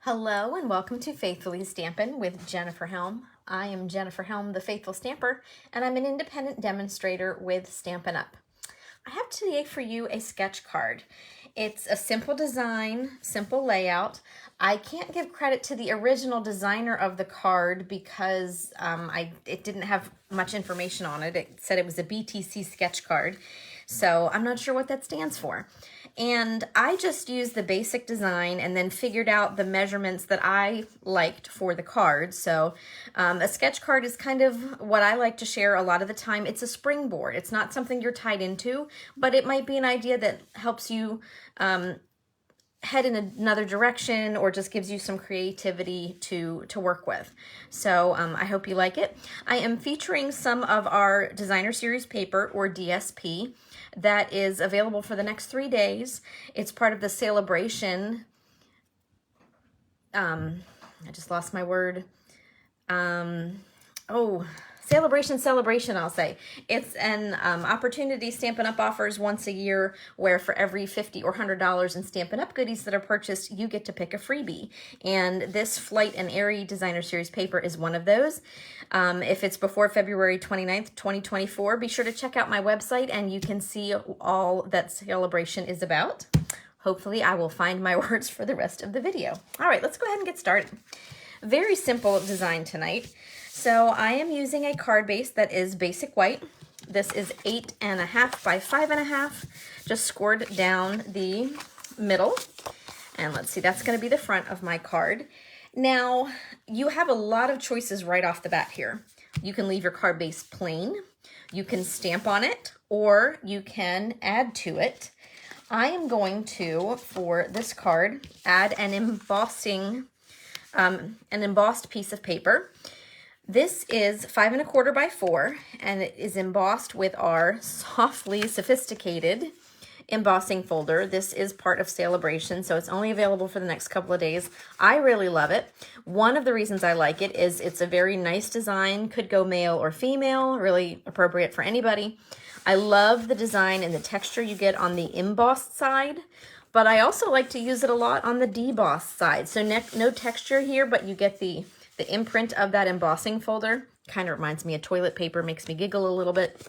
Hello and welcome to Faithfully Stampin' with Jennifer Helm. I am Jennifer Helm, the Faithful Stamper, and I'm an independent demonstrator with Stampin' Up! I have today for you a sketch card. It's a simple design, simple layout. I can't give credit to the original designer of the card because it didn't have much information on it. It said it was a BTC sketch card, so I'm not sure what that stands for. And I just used the basic design and then figured out the measurements that I liked for the card. So a sketch card is kind of what I like to share a lot of the time. It's a springboard. It's not something you're tied into, but it might be an idea that helps you head in another direction or just gives you some creativity to work with. So I hope you like it. I am featuring some of our designer series paper, or DSP, that is available for the next 3 days. It's part of the Sale-A-Bration. I just lost my word. Celebration, I'll say. It's an opportunity Stampin' Up! Offers once a year, where for every $50 or $100 in Stampin' Up! Goodies that are purchased, you get to pick a freebie. And this Flight and Airy Designer Series paper is one of those. If it's before February 29th, 2024, be sure to check out my website and you can see all that Sale-A-Bration is about. Hopefully I will find my words for the rest of the video. All right, let's go ahead and get started. Very simple design tonight. So I am using a card base that is basic white. This is 8.5 by 5.5, just scored down the middle. And let's see, that's going to be the front of my card. Now, you have a lot of choices right off the bat here. You can leave your card base plain, you can stamp on it, or you can add to it. I am going to, for this card, add an embossed piece of paper. This is 5 1/4 by 4, and it is embossed with our softly sophisticated embossing folder. This is part of Sale-A-Bration, so it's only available for the next couple of days. I really love it. One of the reasons I like it is it's a very nice design, could go male or female, really appropriate for anybody. I love the design and the texture you get on the embossed side, but I also like to use it a lot on the debossed side. So no texture here, but you get the imprint of that embossing folder. Kind of reminds me of toilet paper, makes me giggle a little bit.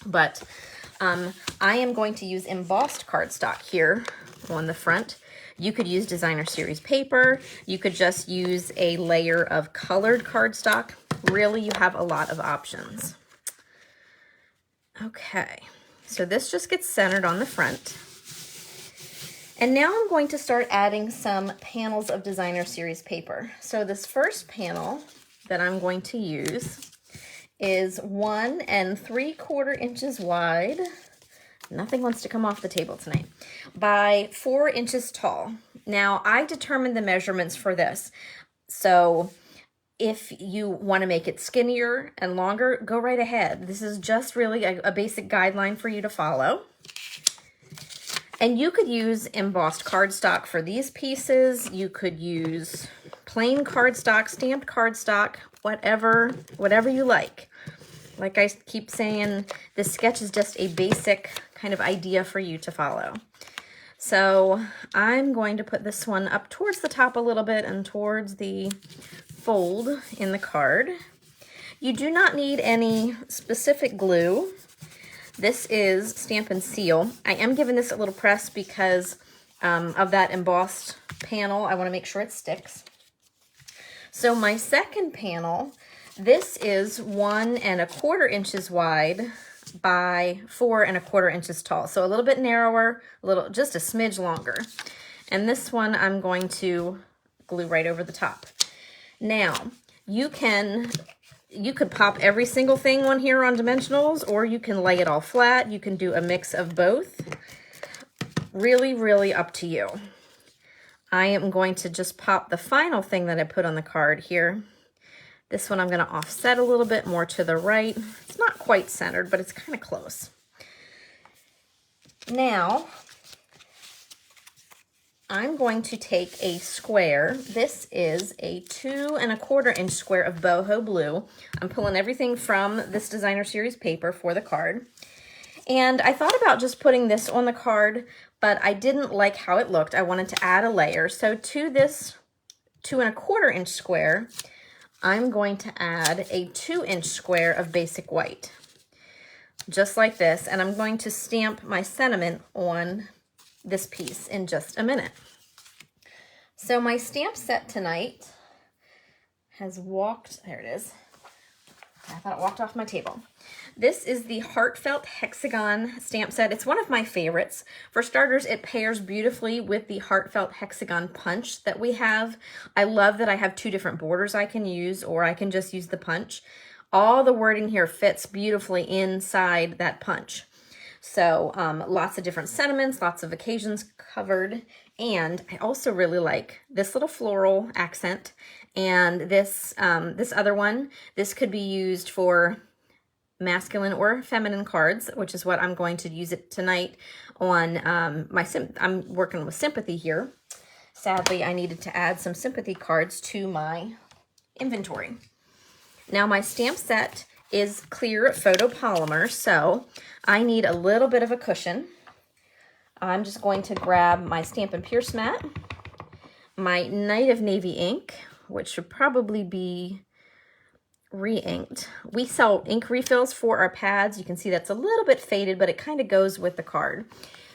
But I am going to use embossed cardstock here on the front. You could use designer series paper. You could just use a layer of colored cardstock. Really, you have a lot of options. Okay, so this just gets centered on the front. And now I'm going to start adding some panels of designer series paper. So this first panel that I'm going to use is 1 3/4 inches wide. Nothing wants to come off the table tonight. By 4 inches tall. Now I determined the measurements for this. So if you want to make it skinnier and longer, go right ahead. This is just really a basic guideline for you to follow. And you could use embossed cardstock for these pieces. You could use plain cardstock, stamped cardstock, whatever you like. Like I keep saying, this sketch is just a basic kind of idea for you to follow. So I'm going to put this one up towards the top a little bit and towards the fold in the card. You do not need any specific glue. This is Stamp and Seal. I am giving this a little press because of that embossed panel. I want to make sure it sticks. So my second panel, this is 1 1/4 inches wide by 4 1/4 inches tall. So a little bit narrower, just a smidge longer. And this one I'm going to glue right over the top. Now, you could pop every single thing on here on dimensionals, or you can lay it all flat. You can do a mix of both. Really, really up to you. I am going to just pop the final thing that I put on the card here. This one I'm going to offset a little bit more to the right. It's not quite centered, but it's kind of close. Now, I'm going to take a square. This is a 2 1/4 inch square of boho blue. I'm pulling everything from this designer series paper for the card. And I thought about just putting this on the card, but I didn't like how it looked. I wanted to add a layer. So to this 2¼ inch square, I'm going to add a 2-inch square of basic white, just like this, and I'm going to stamp my sentiment on this piece in just a minute. So my stamp set tonight has walked, there it is. I thought it walked off my table. This is the Heartfelt Hexagon stamp set. It's one of my favorites. For starters, it pairs beautifully with the Heartfelt Hexagon punch that we have. I love that I have 2 different borders I can use, or I can just use the punch. All the wording here fits beautifully inside that punch. So lots of different sentiments, lots of occasions covered. And I also really like this little floral accent and this this other one. This could be used for masculine or feminine cards, which is what I'm going to use it tonight on I'm working with sympathy here. Sadly, I needed to add some sympathy cards to my inventory. Now my stamp set is clear photopolymer, so I need a little bit of a cushion. I'm just going to grab my Stampin' Pierce mat, my Night of Navy ink, which should probably be re-inked. We sell ink refills for our pads. You can see that's a little bit faded, but it kind of goes with the card.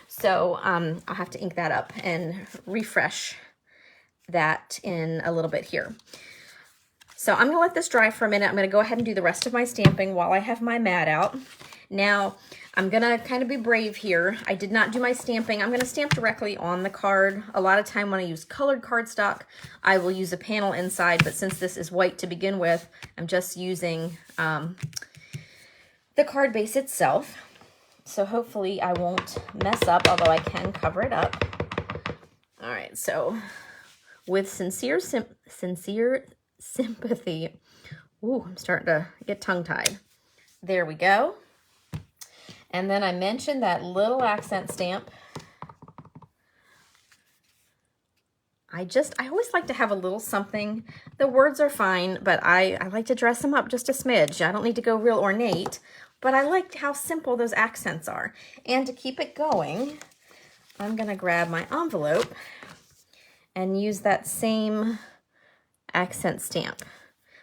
So I'll have to ink that up and refresh that in a little bit here. So I'm gonna let this dry for a minute. I'm gonna go ahead and do the rest of my stamping while I have my mat out. Now, I'm gonna kind of be brave here. I did not do my stamping. I'm gonna stamp directly on the card. A lot of time when I use colored cardstock, I will use a panel inside, but since this is white to begin with, I'm just using the card base itself. So hopefully I won't mess up, although I can cover it up. All right, so with sincere sympathy. Ooh, I'm starting to get tongue-tied. There we go. And then I mentioned that little accent stamp. I always like to have a little something. The words are fine, but I like to dress them up just a smidge. I don't need to go real ornate, but I like how simple those accents are. And to keep it going, I'm gonna grab my envelope and use that same accent stamp.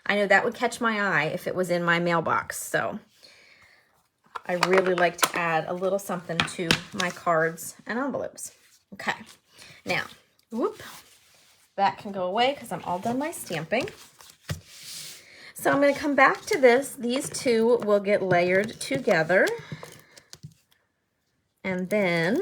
I know that would catch my eye if it was in my mailbox, so I really like to add a little something to my cards and envelopes. Okay, now, whoop, that can go away because I'm all done my stamping. So I'm going to come back to this. These two will get layered together, and then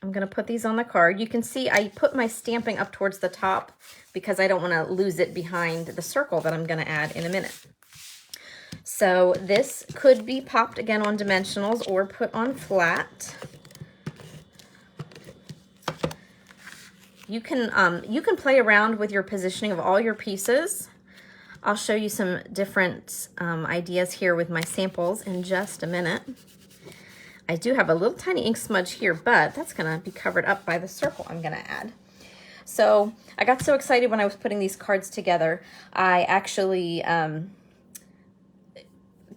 I'm going to put these on the card. You can see I put my stamping up towards the top because I don't want to lose it behind the circle that I'm going to add in a minute. So this could be popped again on dimensionals or put on flat. You can play around with your positioning of all your pieces. I'll show you some different ideas here with my samples in just a minute. I do have a little tiny ink smudge here, but that's gonna be covered up by the circle I'm gonna add. So I got so excited when I was putting these cards together. I actually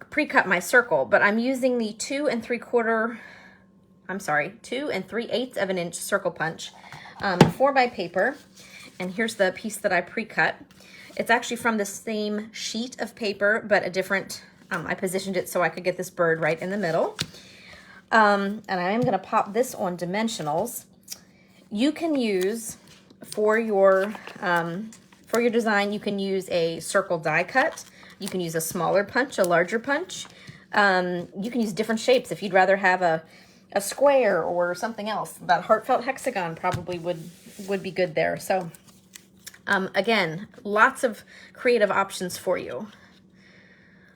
pre-cut my circle, but I'm using the 2 3/8 of an inch circle punch for my paper. And here's the piece that I pre-cut. It's actually from the same sheet of paper, but a different, I positioned it so I could get this bird right in the middle. And I am going to pop this on dimensionals. You can use, for your design, you can use a circle die cut. You can use a smaller punch, a larger punch. You can use different shapes if you'd rather have a square or something else. That heartfelt hexagon probably would be good there. So again, lots of creative options for you.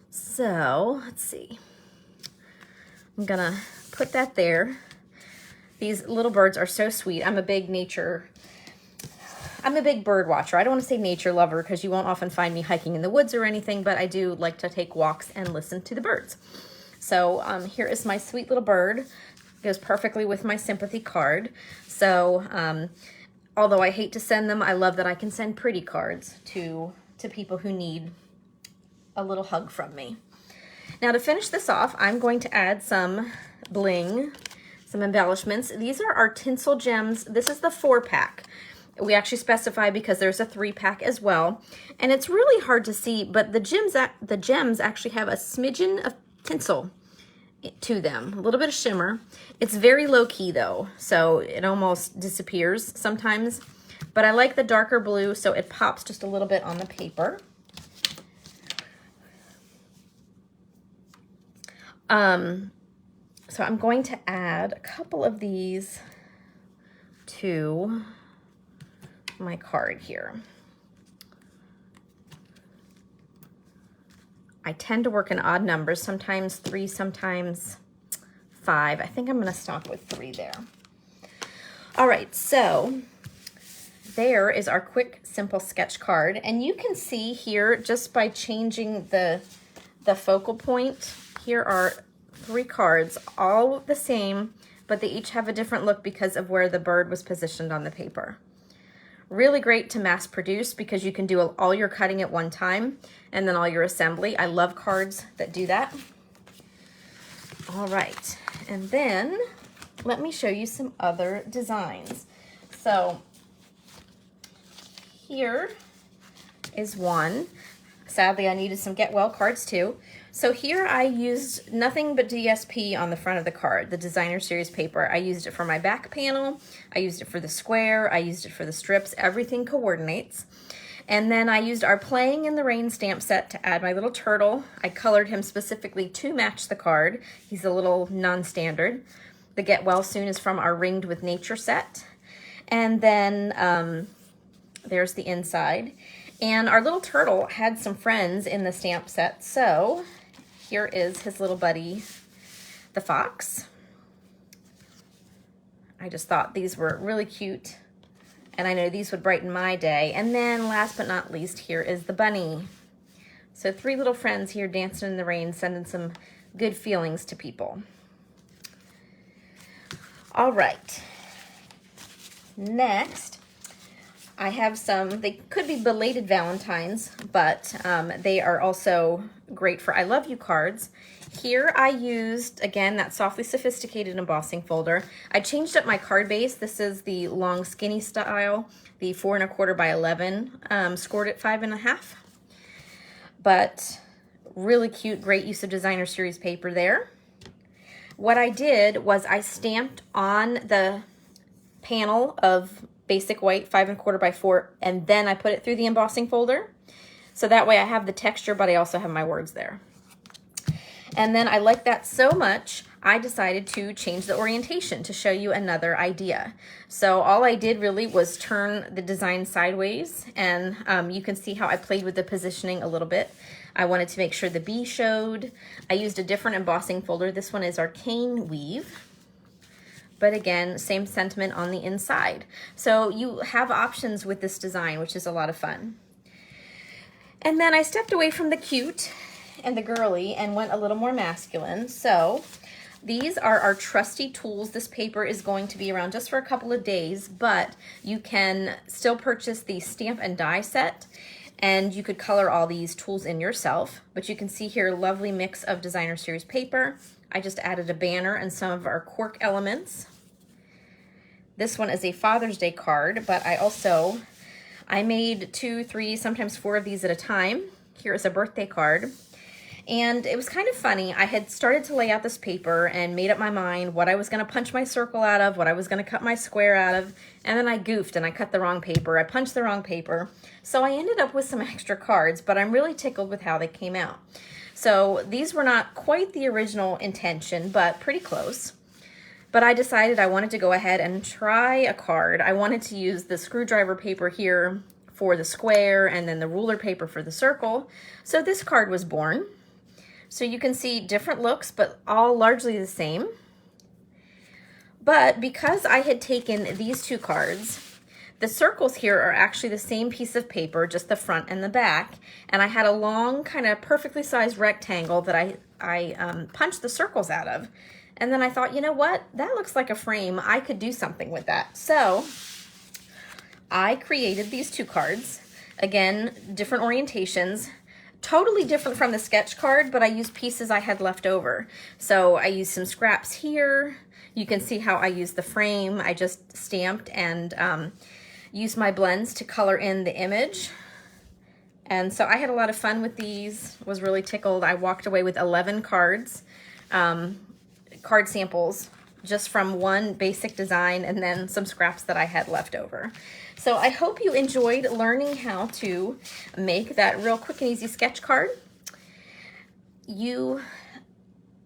So let's see. I'm gonna put that there. These little birds are so sweet. I'm a big bird watcher. I don't want to say nature lover because you won't often find me hiking in the woods or anything, but I do like to take walks and listen to the birds. So here is my sweet little bird. It goes perfectly with my sympathy card. So although I hate to send them, I love that I can send pretty cards to people who need a little hug from me. Now to finish this off, I'm going to add some bling, some embellishments. These are our tinsel gems. This is the 4-pack. We actually specify because there's a 3-pack as well. And it's really hard to see, but the gems actually have a smidgen of tinsel to them, a little bit of shimmer. It's very low key though, so it almost disappears sometimes. But I like the darker blue, so it pops just a little bit on the paper. So I'm going to add a couple of these to my card here. I tend to work in odd numbers, sometimes 3, sometimes 5. I think I'm going to stop with 3 there. All right, so there is our quick, simple sketch card. And you can see here, just by changing the focal point, here are 3 cards, all the same, but they each have a different look because of where the bird was positioned on the paper. Really great to mass produce because you can do all your cutting at one time and then all your assembly. I love cards that do that. All right, and then let me show you some other designs. So here is one. Sadly, I needed some Get Well cards too. So here I used nothing but DSP on the front of the card, the designer series paper. I used it for my back panel, I used it for the square, I used it for the strips, everything coordinates. And then I used our Playing in the Rain stamp set to add my little turtle. I colored him specifically to match the card. He's a little non-standard. The Get Well Soon is from our Ringed with Nature set. And then there's the inside. And our little turtle had some friends in the stamp set, so here is his little buddy, the fox. I just thought these were really cute, and I know these would brighten my day. And then last but not least, here is the bunny. So 3 little friends here dancing in the rain, sending some good feelings to people. All right, next I have some, they could be belated Valentines, but they are also great for I Love You cards. Here I used, again, that Softly Sophisticated embossing folder. I changed up my card base. This is the long skinny style, the 4 1/4 by 11, scored at 5.5. But really cute, great use of designer series paper there. What I did was I stamped on the panel of basic white 5 1/4 by 4, and then I put it through the embossing folder. So that way I have the texture, but I also have my words there. And then I like that so much, I decided to change the orientation to show you another idea. So all I did really was turn the design sideways, and you can see how I played with the positioning a little bit. I wanted to make sure the bee showed. I used a different embossing folder. This one is Arcane Weave. But again, same sentiment on the inside. So you have options with this design, which is a lot of fun. And then I stepped away from the cute and the girly and went a little more masculine. So these are our trusty tools. This paper is going to be around just for a couple of days, but you can still purchase the stamp and die set, and you could color all these tools in yourself. But you can see here a lovely mix of designer series paper. I just added a banner and some of our cork elements. This one is a Father's Day card, but I made 2, 3, sometimes 4 of these at a time. Here is a birthday card. And it was kind of funny. I had started to lay out this paper and made up my mind what I was going to punch my circle out of, what I was going to cut my square out of, and then I goofed and I cut the wrong paper. I punched the wrong paper. So I ended up with some extra cards, but I'm really tickled with how they came out. So these were not quite the original intention, but pretty close. But I decided I wanted to go ahead and try a card. I wanted to use the screwdriver paper here for the square and then the ruler paper for the circle. So this card was born. So you can see different looks, but all largely the same. But because I had taken these 2 cards, the circles here are actually the same piece of paper, just the front and the back. And I had a long, kind of perfectly sized rectangle that I punched the circles out of. And then I thought, you know what? That looks like a frame. I could do something with that. So I created these 2 cards. Again, different orientations. Totally different from the sketch card, but I used pieces I had left over. So I used some scraps here. You can see how I used the frame. I just stamped and use my blends to color in the image. And so I had a lot of fun with these, was really tickled. I walked away with 11 cards, card samples, just from one basic design and then some scraps that I had left over. So I hope you enjoyed learning how to make that real quick and easy sketch card. You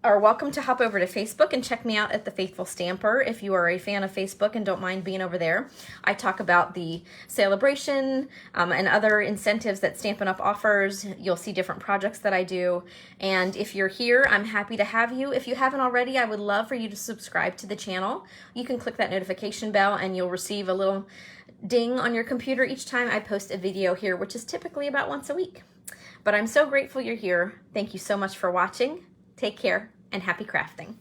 are welcome to hop over to Facebook and check me out at The Faithful Stamper if you are a fan of Facebook and don't mind being over there. I talk about the Sale-A-Bration and other incentives that Stampin' Up! Offers. You'll see different projects that I do. And if you're here, I'm happy to have you. If you haven't already, I would love for you to subscribe to the channel. You can click that notification bell and you'll receive a little ding on your computer each time I post a video here, which is typically about once a week. But I'm so grateful you're here. Thank you so much for watching. Take care and happy crafting.